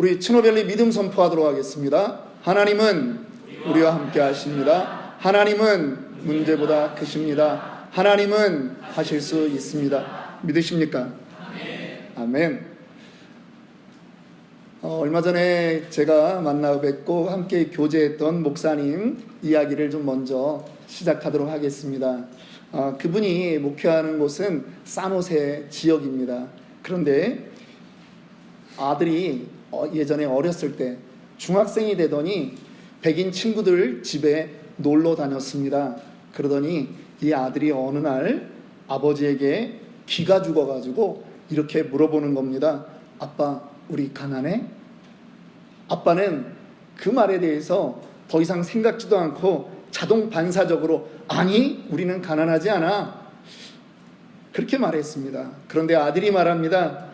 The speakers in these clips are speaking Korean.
우리 츠노벨리 믿음 선포하도록 하겠습니다. 하나님은 우리와 함께 하십니다. 하나님은 문제보다 크십니다. 하나님은 하실 수 있습니다. 믿으십니까? 아멘. 얼마 전에 제가 만나 뵙고 함께 교제했던 목사님 이야기를 좀 먼저 시작하도록 하겠습니다. 그분이 목회하는 곳은 산호세 지역입니다. 그런데 아들이 예전에 어렸을 때 중학생이 되더니 백인 친구들 집에 놀러 다녔습니다. 그러더니 이 아들이 어느 날 아버지에게 기가 죽어가지고 이렇게 물어보는 겁니다. 아빠, 우리 가난해? 아빠는 그 말에 대해서 더 이상 생각지도 않고 자동 반사적으로 아니, 우리는 가난하지 않아. 그렇게 말했습니다. 그런데 아들이 말합니다.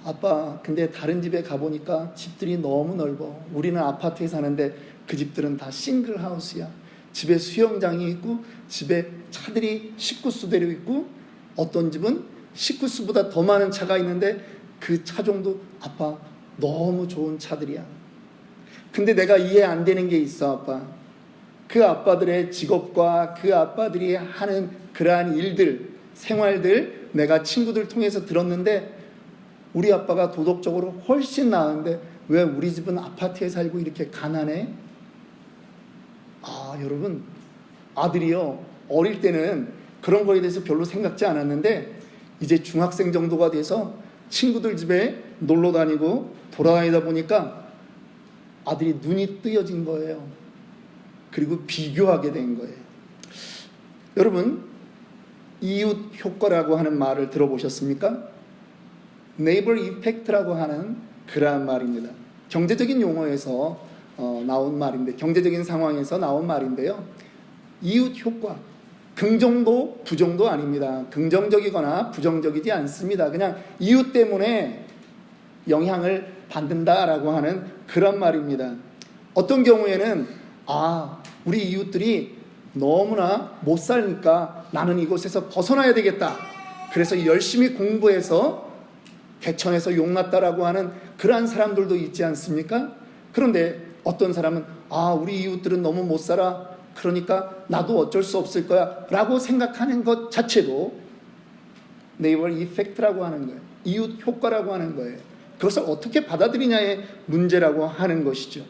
아빠, 근데 다른 집에 가보니까 집들이 너무 넓어. 우리는 아파트에 사는데 그 집들은 다 싱글하우스야. 집에 수영장이 있고 집에 차들이 식구수대로 있고 어떤 집은 식구수보다 더 많은 차가 있는데 그 차종도 아빠 너무 좋은 차들이야. 근데 내가 이해 안 되는 게 있어, 아빠. 그 아빠들의 직업과 그 아빠들이 하는 그러한 일들, 생활들 내가 친구들 통해서 들었는데 우리 아빠가 도덕적으로 훨씬 나은데 왜 우리 집은 아파트에 살고 이렇게 가난해? 여러분, 아들이요, 어릴 때는 그런 거에 대해서 별로 생각지 않았는데 이제 중학생 정도가 돼서 친구들 집에 놀러 다니고 돌아다니다 보니까 아들이 눈이 뜨여진 거예요. 그리고 비교하게 된 거예요. 여러분, 이웃 효과라고 하는 말을 들어보셨습니까? 네이버 이펙트라고 하는 그러한 말입니다. 경제적인 용어에서 나온 말인데, 경제적인 상황에서 나온 말인데요. 이웃 효과, 긍정도 부정도 아닙니다. 긍정적이거나 부정적이지 않습니다. 그냥 이웃 때문에 영향을 받는다라고 하는 그런 말입니다. 어떤 경우에는 우리 이웃들이 너무나 못 사니까 나는 이곳에서 벗어나야 되겠다. 그래서 열심히 공부해서 개천에서 용났다라고 하는 그러한 사람들도 있지 않습니까? 그런데 어떤 사람은 우리 이웃들은 너무 못 살아. 그러니까 나도 어쩔 수 없을 거야 라고 생각하는 것 자체도 네이버 이펙트라고 하는 거예요. 이웃 효과라고 하는 거예요. 그것을 어떻게 받아들이냐의 문제라고 하는 것이죠.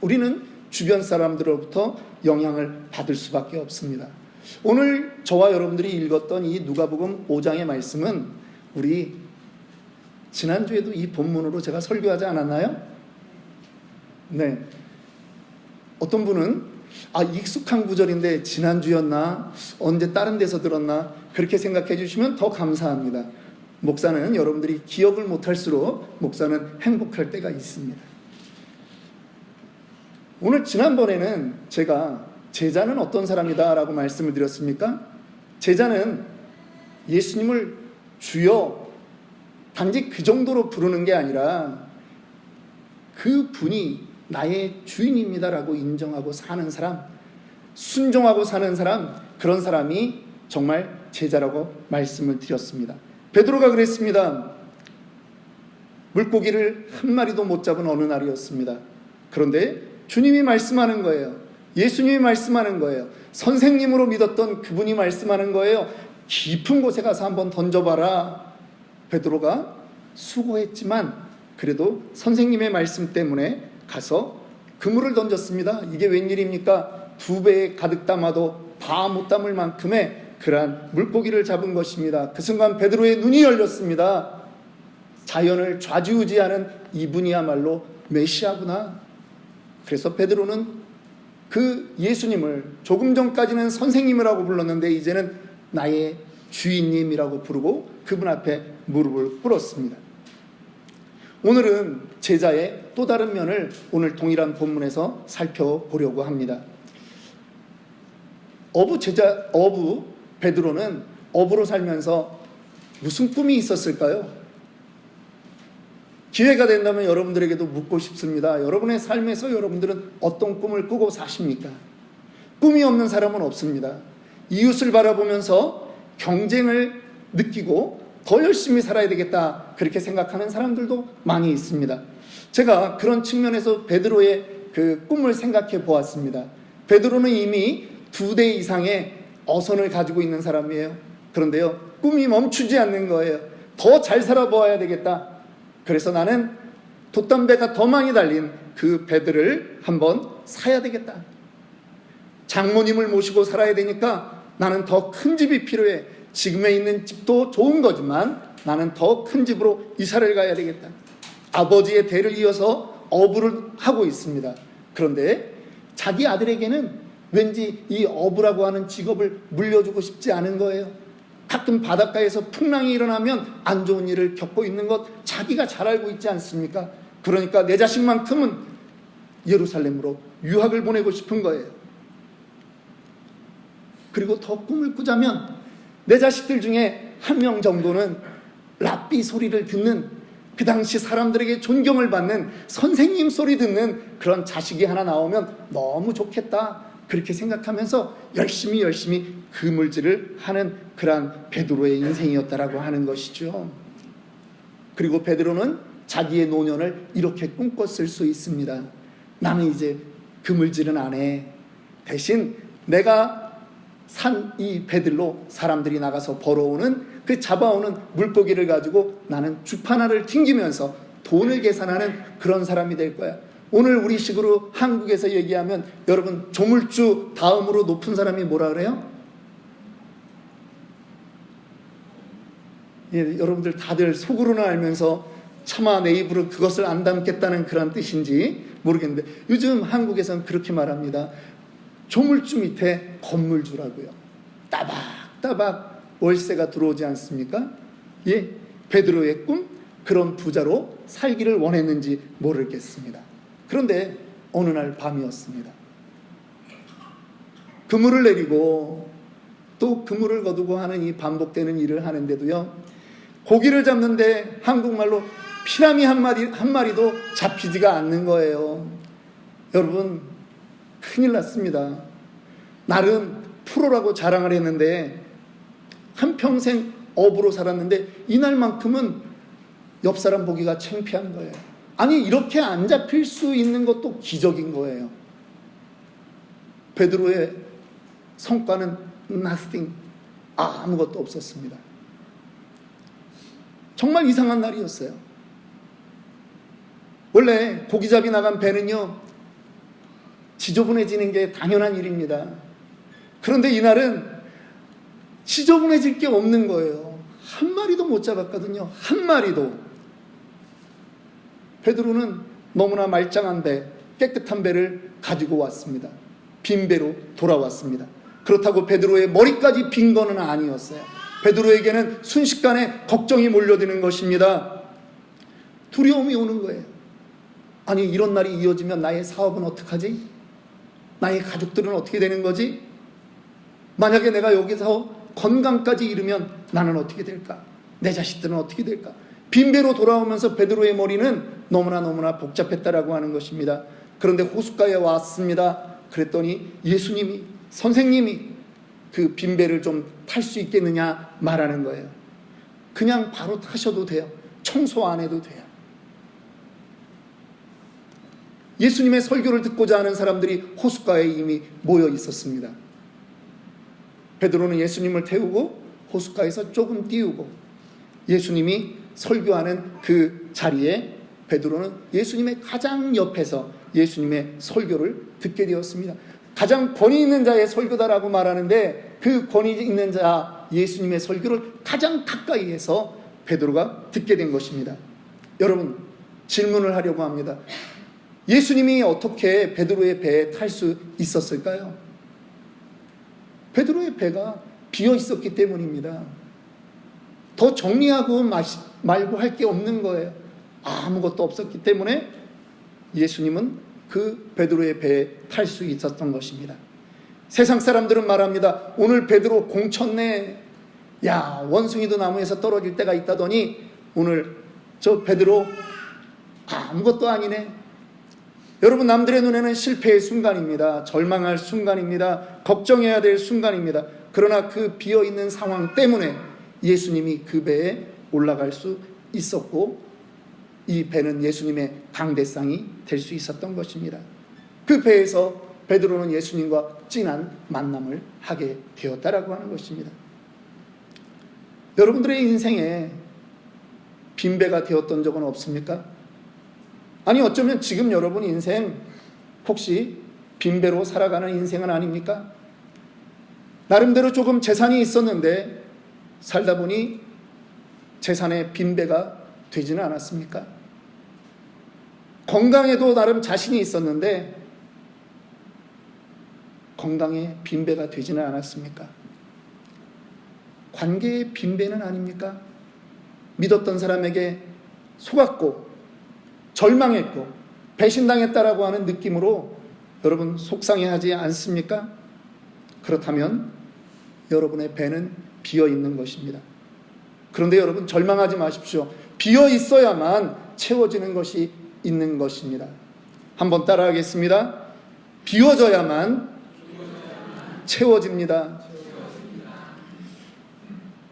우리는 주변 사람들로부터 영향을 받을 수밖에 없습니다. 오늘 저와 여러분들이 읽었던 이 누가복음 5장의 말씀은 우리 지난주에도 이 본문으로 제가 설교하지 않았나요? 네. 어떤 분은 익숙한 구절인데 지난주였나? 언제 다른 데서 들었나? 그렇게 생각해 주시면 더 감사합니다. 목사는 여러분들이 기억을 못할수록 목사는 행복할 때가 있습니다. 오늘 지난번에는 제가 제자는 어떤 사람이다 라고 말씀을 드렸습니까? 제자는 예수님을 주여 단지 그 정도로 부르는 게 아니라 그 분이 나의 주인입니다라고 인정하고 사는 사람, 순종하고 사는 사람, 그런 사람이 정말 제자라고 말씀을 드렸습니다. 베드로가 그랬습니다. 물고기를 한 마리도 못 잡은 어느 날이었습니다. 그런데 주님이 말씀하는 거예요. 예수님이 말씀하는 거예요. 선생님으로 믿었던 그분이 말씀하는 거예요. 깊은 곳에 가서 한번 던져봐라. 베드로가 수고했지만 그래도 선생님의 말씀 때문에 가서 그물을 던졌습니다. 이게 웬일입니까? 2배에 가득 담아도 다 못 담을 만큼의 그러한 물고기를 잡은 것입니다. 그 순간 베드로의 눈이 열렸습니다. 자연을 좌지우지하는 이분이야말로 메시아구나. 그래서 베드로는 그 예수님을 조금 전까지는 선생님이라고 불렀는데 이제는 나의 주인님이라고 부르고 그분 앞에 무릎을 꿇었습니다. 오늘은 제자의 또 다른 면을 오늘 동일한 본문에서 살펴보려고 합니다. 어부 베드로는 어부로 살면서 무슨 꿈이 있었을까요? 기회가 된다면 여러분들에게도 묻고 싶습니다. 여러분의 삶에서 여러분들은 어떤 꿈을 꾸고 사십니까? 꿈이 없는 사람은 없습니다. 이웃을 바라보면서 경쟁을 느끼고 더 열심히 살아야 되겠다 그렇게 생각하는 사람들도 많이 있습니다. 제가 그런 측면에서 베드로의 그 꿈을 생각해 보았습니다. 베드로는 이미 2대 이상의 어선을 가지고 있는 사람이에요. 그런데요, 꿈이 멈추지 않는 거예요. 더 잘 살아보아야 되겠다. 그래서 나는 돛담배가 더 많이 달린 그 배들을 한번 사야 되겠다. 장모님을 모시고 살아야 되니까 나는 더 큰 집이 필요해. 지금에 있는 집도 좋은 거지만 나는 더 큰 집으로 이사를 가야 되겠다. 아버지의 대를 이어서 어부를 하고 있습니다. 그런데 자기 아들에게는 왠지 이 어부라고 하는 직업을 물려주고 싶지 않은 거예요. 가끔 바닷가에서 풍랑이 일어나면 안 좋은 일을 겪고 있는 것 자기가 잘 알고 있지 않습니까? 그러니까 내 자식만큼은 예루살렘으로 유학을 보내고 싶은 거예요. 그리고 더 꿈을 꾸자면 내 자식들 중에 한 명 정도는 랍비 소리를 듣는, 그 당시 사람들에게 존경을 받는 선생님 소리 듣는 그런 자식이 하나 나오면 너무 좋겠다, 그렇게 생각하면서 열심히 그물질을 하는 그러한 베드로의 인생이었다라고 하는 것이죠. 그리고 베드로는 자기의 노년을 이렇게 꿈꿨을 수 있습니다. 나는 이제 그물질은 안 해. 대신 내가 산 이 배들로 사람들이 나가서 벌어오는 그 잡아오는 물고기를 가지고 나는 주파나를 튕기면서 돈을 계산하는 그런 사람이 될 거야. 오늘 우리 식으로 한국에서 얘기하면 여러분, 조물주 다음으로 높은 사람이 뭐라 그래요? 예, 여러분들 다들 속으로는 알면서 차마 내 입으로 그것을 안 담겠다는 그런 뜻인지 모르겠는데 요즘 한국에서는 그렇게 말합니다. 조물주 밑에 건물주라고요. 따박따박 월세가 들어오지 않습니까? 예, 베드로의 꿈, 그런 부자로 살기를 원했는지 모르겠습니다. 그런데 어느 날 밤이었습니다. 그물을 내리고 또 그물을 거두고 하는 이 반복되는 일을 하는데도요, 고기를 잡는데 한국말로 피라미 한 마리도 잡히지가 않는 거예요. 여러분, 큰일 났습니다. 나름 프로라고 자랑을 했는데 한평생 어부로 살았는데 이날만큼은 옆 사람 보기가 창피한 거예요. 아니, 이렇게 안 잡힐 수 있는 것도 기적인 거예요. 베드로의 성과는 nothing, 아무것도 없었습니다. 정말 이상한 날이었어요. 원래 고기잡이 나간 배는요, 지저분해지는 게 당연한 일입니다. 그런데 이날은 지저분해질 게 없는 거예요. 한 마리도 못 잡았거든요. 한 마리도. 베드로는 너무나 말짱한 배, 깨끗한 배를 가지고 왔습니다. 빈 배로 돌아왔습니다. 그렇다고 베드로의 머리까지 빈 거는 아니었어요. 베드로에게는 순식간에 걱정이 몰려드는 것입니다. 두려움이 오는 거예요. 아니, 이런 날이 이어지면 나의 사업은 어떡하지? 나의 가족들은 어떻게 되는 거지? 만약에 내가 여기서 건강까지 잃으면 나는 어떻게 될까? 내 자식들은 어떻게 될까? 빈배로 돌아오면서 베드로의 머리는 너무나 복잡했다라고 하는 것입니다. 그런데 호숫가에 왔습니다. 그랬더니 예수님이, 선생님이 그 빈배를 좀 탈 수 있겠느냐 말하는 거예요. 그냥 바로 타셔도 돼요. 청소 안 해도 돼요. 예수님의 설교를 듣고자 하는 사람들이 호숫가에 이미 모여 있었습니다. 베드로는 예수님을 태우고 호숫가에서 조금 띄우고 예수님이 설교하는 그 자리에 베드로는 예수님의 가장 옆에서 예수님의 설교를 듣게 되었습니다. 가장 권위 있는 자의 설교다라고 말하는데 그 권위 있는 자 예수님의 설교를 가장 가까이에서 베드로가 듣게 된 것입니다. 여러분, 질문을 하려고 합니다. 예수님이 어떻게 베드로의 배에 탈 수 있었을까요? 베드로의 배가 비어 있었기 때문입니다. 더 정리하고 말고 할 게 없는 거예요. 아무것도 없었기 때문에 예수님은 그 베드로의 배에 탈 수 있었던 것입니다. 세상 사람들은 말합니다. 오늘 베드로 공쳤네. 야, 원숭이도 나무에서 떨어질 때가 있다더니 오늘 저 베드로 아무것도 아니네. 여러분, 남들의 눈에는 실패의 순간입니다. 절망할 순간입니다. 걱정해야 될 순간입니다. 그러나 그 비어있는 상황 때문에 예수님이 그 배에 올라갈 수 있었고 이 배는 예수님의 강대상이 될 수 있었던 것입니다. 그 배에서 베드로는 예수님과 진한 만남을 하게 되었다라고 하는 것입니다. 여러분들의 인생에 빈배가 되었던 적은 없습니까? 아니 어쩌면 지금 여러분 인생 혹시 빈배로 살아가는 인생은 아닙니까? 나름대로 조금 재산이 있었는데 살다 보니 재산의 빈배가 되지는 않았습니까? 건강에도 나름 자신이 있었는데 건강에 빈배가 되지는 않았습니까? 관계의 빈배는 아닙니까? 믿었던 사람에게 속았고 절망했고 배신당했다라고 하는 느낌으로 여러분 속상해하지 않습니까? 그렇다면 여러분의 배는 비어 있는 것입니다. 그런데 여러분 절망하지 마십시오. 비어 있어야만 채워지는 것이 있는 것입니다. 한번 따라하겠습니다. 비워져야만 채워집니다.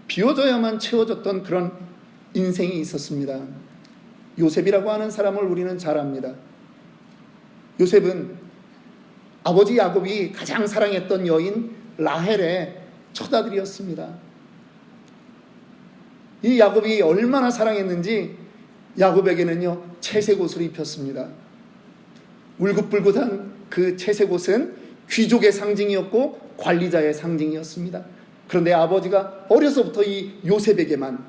비워져야만 채워졌던 그런 인생이 있었습니다. 요셉이라고 하는 사람을 우리는 잘 압니다. 요셉은 아버지 야곱이 가장 사랑했던 여인 라헬의 처아들이었습니다. 이 야곱이 얼마나 사랑했는지 야곱에게는요 채색 옷을 입혔습니다. 울긋불긋한 그 채색 옷은 귀족의 상징이었고 관리자의 상징이었습니다. 그런데 아버지가 어려서부터 이 요셉에게만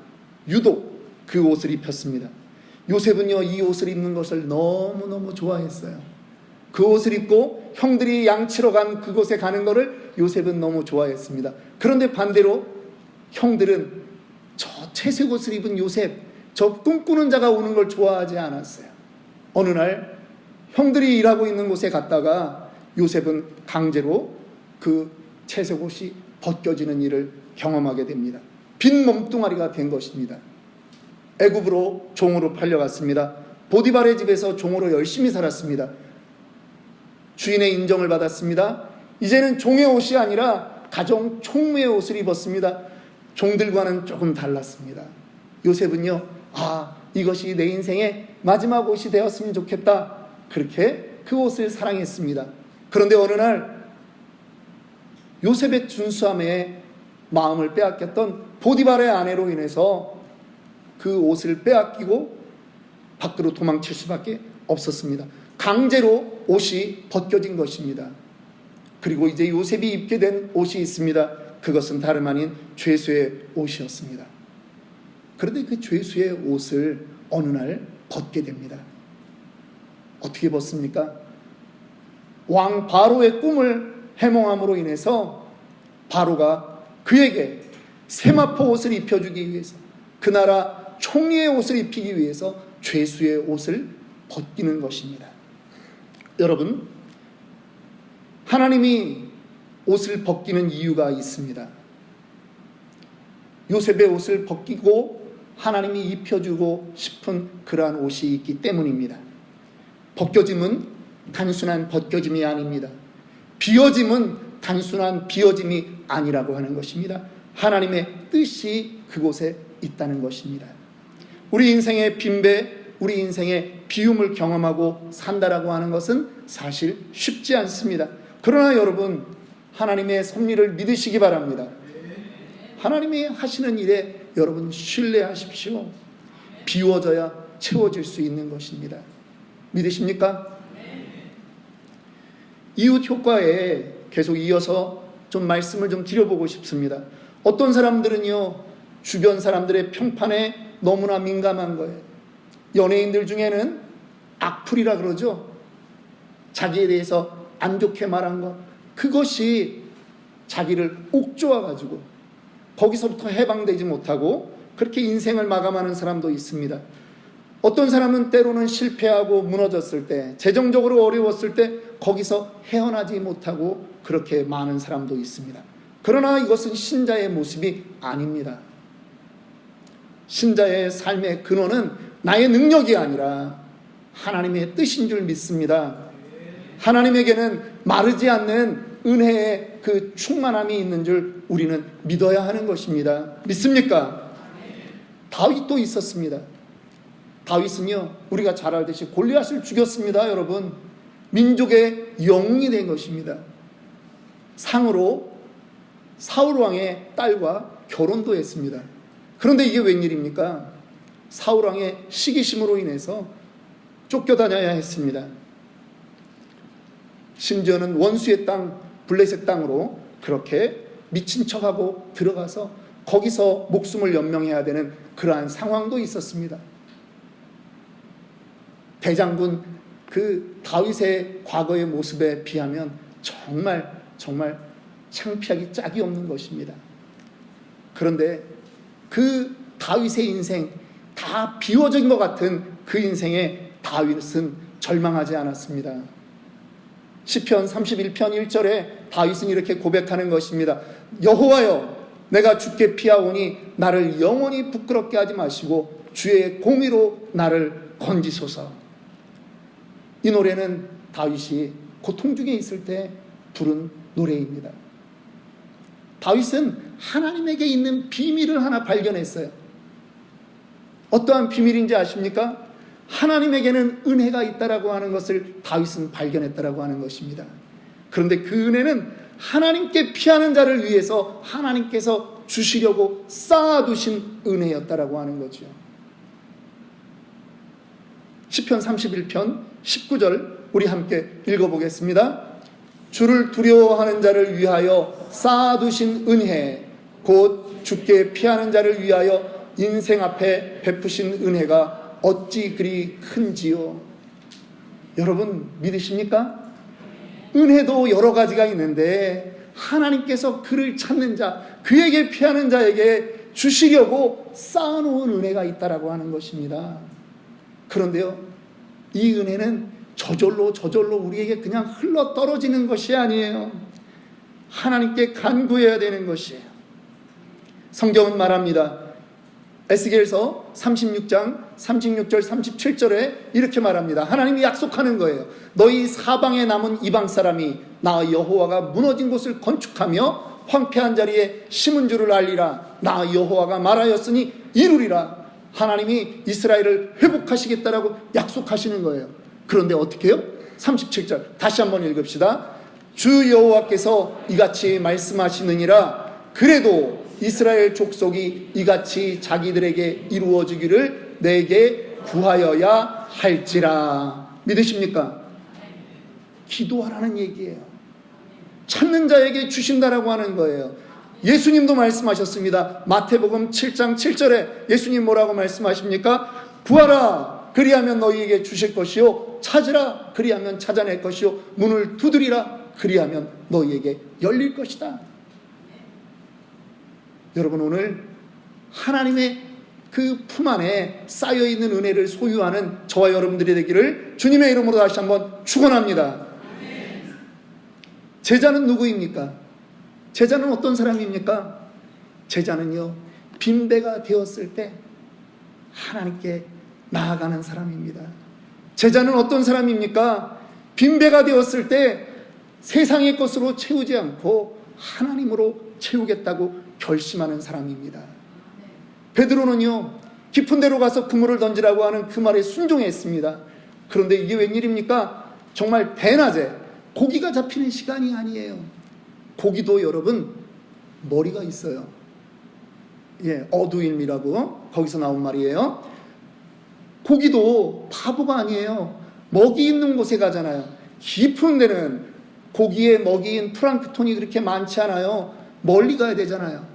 유독 그 옷을 입혔습니다. 요셉은요 이 옷을 입는 것을 너무너무 좋아했어요. 그 옷을 입고 형들이 양치러 간 그곳에 가는 것을 요셉은 너무 좋아했습니다. 그런데 반대로 형들은 저 채색 옷을 입은 요셉, 저 꿈꾸는 자가 오는 걸 좋아하지 않았어요. 어느 날 형들이 일하고 있는 곳에 갔다가 요셉은 강제로 그 채색 옷이 벗겨지는 일을 경험하게 됩니다. 빈 몸뚱아리가 된 것입니다. 애굽으로 종으로 팔려갔습니다. 보디발의 집에서 종으로 열심히 살았습니다. 주인의 인정을 받았습니다. 이제는 종의 옷이 아니라 가정 총무의 옷을 입었습니다. 종들과는 조금 달랐습니다. 요셉은요, 이것이 내 인생의 마지막 옷이 되었으면 좋겠다. 그렇게 그 옷을 사랑했습니다. 그런데 어느 날 요셉의 준수함에 마음을 빼앗겼던 보디발의 아내로 인해서 그 옷을 빼앗기고 밖으로 도망칠 수밖에 없었습니다. 강제로 옷이 벗겨진 것입니다. 그리고 이제 요셉이 입게 된 옷이 있습니다. 그것은 다름 아닌 죄수의 옷이었습니다. 그런데 그 죄수의 옷을 어느 날 벗게 됩니다. 어떻게 벗습니까? 왕 바로의 꿈을 해몽함으로 인해서 바로가 그에게 세마포 옷을 입혀주기 위해서, 그 나라 총리의 옷을 입히기 위해서 죄수의 옷을 벗기는 것입니다. 여러분, 하나님이 옷을 벗기는 이유가 있습니다. 요셉의 옷을 벗기고 하나님이 입혀주고 싶은 그러한 옷이 있기 때문입니다. 벗겨짐은 단순한 벗겨짐이 아닙니다. 비어짐은 단순한 비어짐이 아니라고 하는 것입니다. 하나님의 뜻이 그곳에 있다는 것입니다. 우리 인생의 빈배, 우리 인생의 비움을 경험하고 산다라고 하는 것은 사실 쉽지 않습니다. 그러나 여러분, 하나님의 섭리를 믿으시기 바랍니다. 하나님이 하시는 일에 여러분 신뢰하십시오. 비워져야 채워질 수 있는 것입니다. 믿으십니까? 이웃 효과에 계속 이어서 좀 말씀을 좀 드려보고 싶습니다. 어떤 사람들은요, 주변 사람들의 평판에 너무나 민감한 거예요. 연예인들 중에는 악플이라 그러죠. 자기에 대해서 안 좋게 말한 것, 그것이 자기를 옥조아가지고 거기서부터 해방되지 못하고 그렇게 인생을 마감하는 사람도 있습니다. 어떤 사람은 때로는 실패하고 무너졌을 때, 재정적으로 어려웠을 때 거기서 헤어나지 못하고 그렇게 많은 사람도 있습니다. 그러나 이것은 신자의 모습이 아닙니다. 신자의 삶의 근원은 나의 능력이 아니라 하나님의 뜻인 줄 믿습니다. 하나님에게는 마르지 않는 은혜의 그 충만함이 있는 줄 우리는 믿어야 하는 것입니다. 믿습니까? 다윗도 있었습니다. 다윗은요, 우리가 잘 알듯이 골리앗을 죽였습니다. 여러분, 민족의 영웅이 된 것입니다. 상으로 사울 왕의 딸과 결혼도 했습니다. 그런데 이게 웬일입니까? 사울 왕의 시기심으로 인해서 쫓겨다녀야 했습니다. 심지어는 원수의 땅, 블레셋 땅으로 그렇게 미친 척하고 들어가서 거기서 목숨을 연명해야 되는 그러한 상황도 있었습니다. 대장군 그 다윗의 과거의 모습에 비하면 정말 창피하기 짝이 없는 것입니다. 그런데 그 다윗의 인생, 다 비워진 것 같은 그 인생에 다윗은 절망하지 않았습니다. 시편 31편 1절에 다윗은 이렇게 고백하는 것입니다. 여호와여, 내가 주께 피하오니 나를 영원히 부끄럽게 하지 마시고 주의 공의로 나를 건지소서. 이 노래는 다윗이 고통 중에 있을 때 부른 노래입니다. 다윗은 하나님에게 있는 비밀을 하나 발견했어요. 어떠한 비밀인지 아십니까? 하나님에게는 은혜가 있다라고 하는 것을 다윗은 발견했다라고 하는 것입니다. 그런데 그 은혜는 하나님께 피하는 자를 위해서 하나님께서 주시려고 쌓아두신 은혜였다라고 하는 거죠. 시편 31편 19절 우리 함께 읽어보겠습니다. 주를 두려워하는 자를 위하여 쌓아두신 은혜, 곧 주께 피하는 자를 위하여 인생 앞에 베푸신 은혜가 어찌 그리 큰지요. 여러분 믿으십니까? 은혜도 여러 가지가 있는데 하나님께서 그를 찾는 자, 그에게 피하는 자에게 주시려고 쌓아놓은 은혜가 있다라고 하는 것입니다. 그런데요, 이 은혜는 저절로 우리에게 그냥 흘러 떨어지는 것이 아니에요. 하나님께 간구해야 되는 것이에요. 성경은 말합니다. 에스겔서 36장 36절 37절에 이렇게 말합니다. 하나님이 약속하는 거예요. 너희 사방에 남은 이방 사람이 나 여호와가 무너진 곳을 건축하며 황폐한 자리에 심은 줄을 알리라. 나 여호와가 말하였으니 이루리라. 하나님이 이스라엘을 회복하시겠다라고 약속하시는 거예요. 그런데 어떻게 해요? 37절 다시 한번 읽읍시다. 주 여호와께서 이같이 말씀하시느니라. 그래도 이스라엘 족속이 이같이 자기들에게 이루어지기를 내게 구하여야 할지라. 믿으십니까? 기도하라는 얘기예요. 찾는 자에게 주신다라고 하는 거예요. 예수님도 말씀하셨습니다. 마태복음 7장 7절에 예수님 뭐라고 말씀하십니까? 구하라 그리하면 너희에게 주실 것이요, 찾으라 그리하면 찾아낼 것이요, 문을 두드리라 그리하면 너희에게 열릴 것이다. 여러분, 오늘 하나님의 그 품 안에 쌓여있는 은혜를 소유하는 저와 여러분들이 되기를 주님의 이름으로 다시 한번 축원합니다. 제자는 누구입니까? 제자는 어떤 사람입니까? 제자는요, 빈배가 되었을 때 하나님께 나아가는 사람입니다. 제자는 어떤 사람입니까? 빈배가 되었을 때 세상의 것으로 채우지 않고 하나님으로 채우겠다고 결심하는 사람입니다. 베드로는요, 깊은 데로 가서 그물을 던지라고 하는 그 말에 순종했습니다. 그런데 이게 웬일입니까? 정말 대낮에 고기가 잡히는 시간이 아니에요. 고기도 여러분 머리가 있어요. 어두임이라고 거기서 나온 말이에요. 고기도 바보가 아니에요. 먹이 있는 곳에 가잖아요. 깊은 데는 고기의 먹이인 플랑크톤이 그렇게 많지 않아요. 멀리 가야 되잖아요.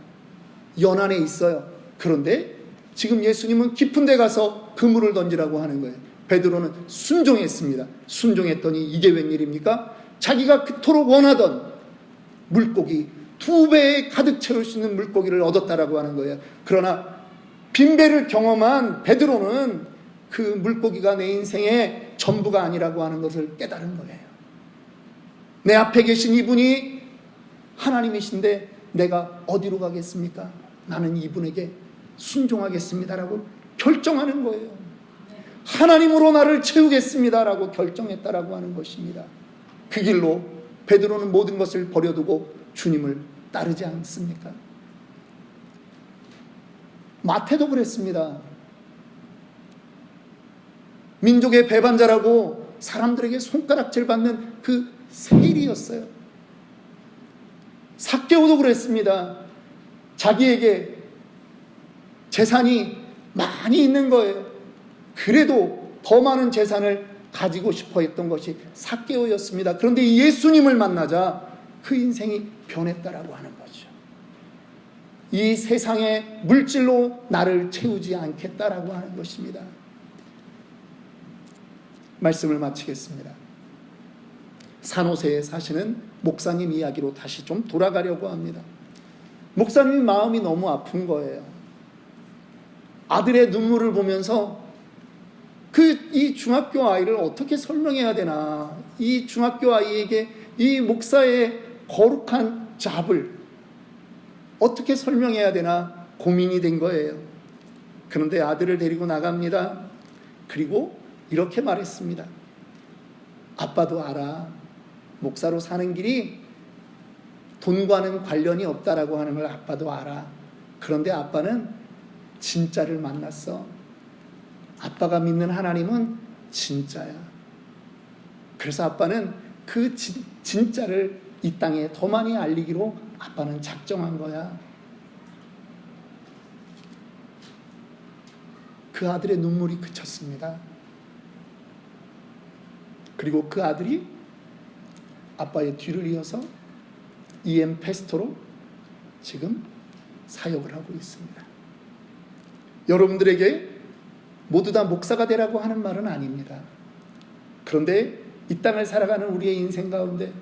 연안에 있어요. 그런데 지금 예수님은 깊은 데 가서 그물을 던지라고 하는 거예요. 베드로는 순종했습니다. 순종했더니 이게 웬일입니까? 자기가 그토록 원하던 물고기 2배에 가득 채울 수 있는 물고기를 얻었다라고 하는 거예요. 그러나 빈배를 경험한 베드로는 그 물고기가 내 인생의 전부가 아니라고 하는 것을 깨달은 거예요. 내 앞에 계신 이분이 하나님이신데 내가 어디로 가겠습니까? 나는 이분에게 순종하겠습니다라고 결정하는 거예요. 하나님으로 나를 채우겠습니다라고 결정했다라고 하는 것입니다. 그 길로 베드로는 모든 것을 버려두고 주님을 따르지 않습니까? 마태도 그랬습니다. 민족의 배반자라고 사람들에게 손가락질 받는 그 세리였어요. 삭개오도 그랬습니다. 자기에게 재산이 많이 있는 거예요. 그래도 더 많은 재산을 가지고 싶어 했던 것이 삭개오였습니다. 그런데 예수님을 만나자 그 인생이 변했다라고 하는 거죠. 이 세상의 물질로 나를 채우지 않겠다라고 하는 것입니다. 말씀을 마치겠습니다. 산호세에 사시는 목사님 이야기로 다시 좀 돌아가려고 합니다. 목사님이 마음이 너무 아픈 거예요. 아들의 눈물을 보면서 이 중학교 아이를 어떻게 설명해야 되나, 이 중학교 아이에게 이 목사의 거룩한 잡을 어떻게 설명해야 되나 고민이 된 거예요. 그런데 아들을 데리고 나갑니다. 그리고 이렇게 말했습니다. 아빠도 알아. 목사로 사는 길이 돈과는 관련이 없다라고 하는 걸 아빠도 알아. 그런데 아빠는 진짜를 만났어. 아빠가 믿는 하나님은 진짜야. 그래서 아빠는 그 진짜를 이 땅에 더 많이 알리기로 아빠는 작정한 거야. 그 아들의 눈물이 그쳤습니다. 그리고 그 아들이 아빠의 뒤를 이어서 EM 패스토로 지금 사역을 하고 있습니다. 여러분들에게 모두 다 목사가 되라고 하는 말은 아닙니다. 그런데 이 땅을 살아가는 우리의 인생 가운데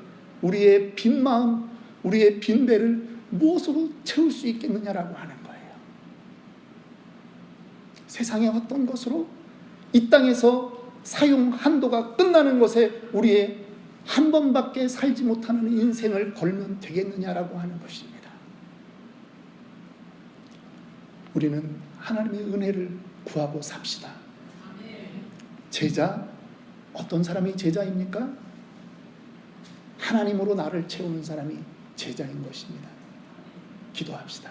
우리의 빈 마음, 우리의 빈 배를 무엇으로 채울 수 있겠느냐라고 하는 거예요. 세상의 어떤 것으로 이 땅에서 사용 한도가 끝나는 것에 우리의 한 번밖에 살지 못하는 인생을 걸면 되겠느냐라고 하는 것입니다. 우리는 하나님의 은혜를 구하고 삽시다. 제자, 어떤 사람이 제자입니까? 하나님으로 나를 채우는 사람이 제자인 것입니다. 기도합시다.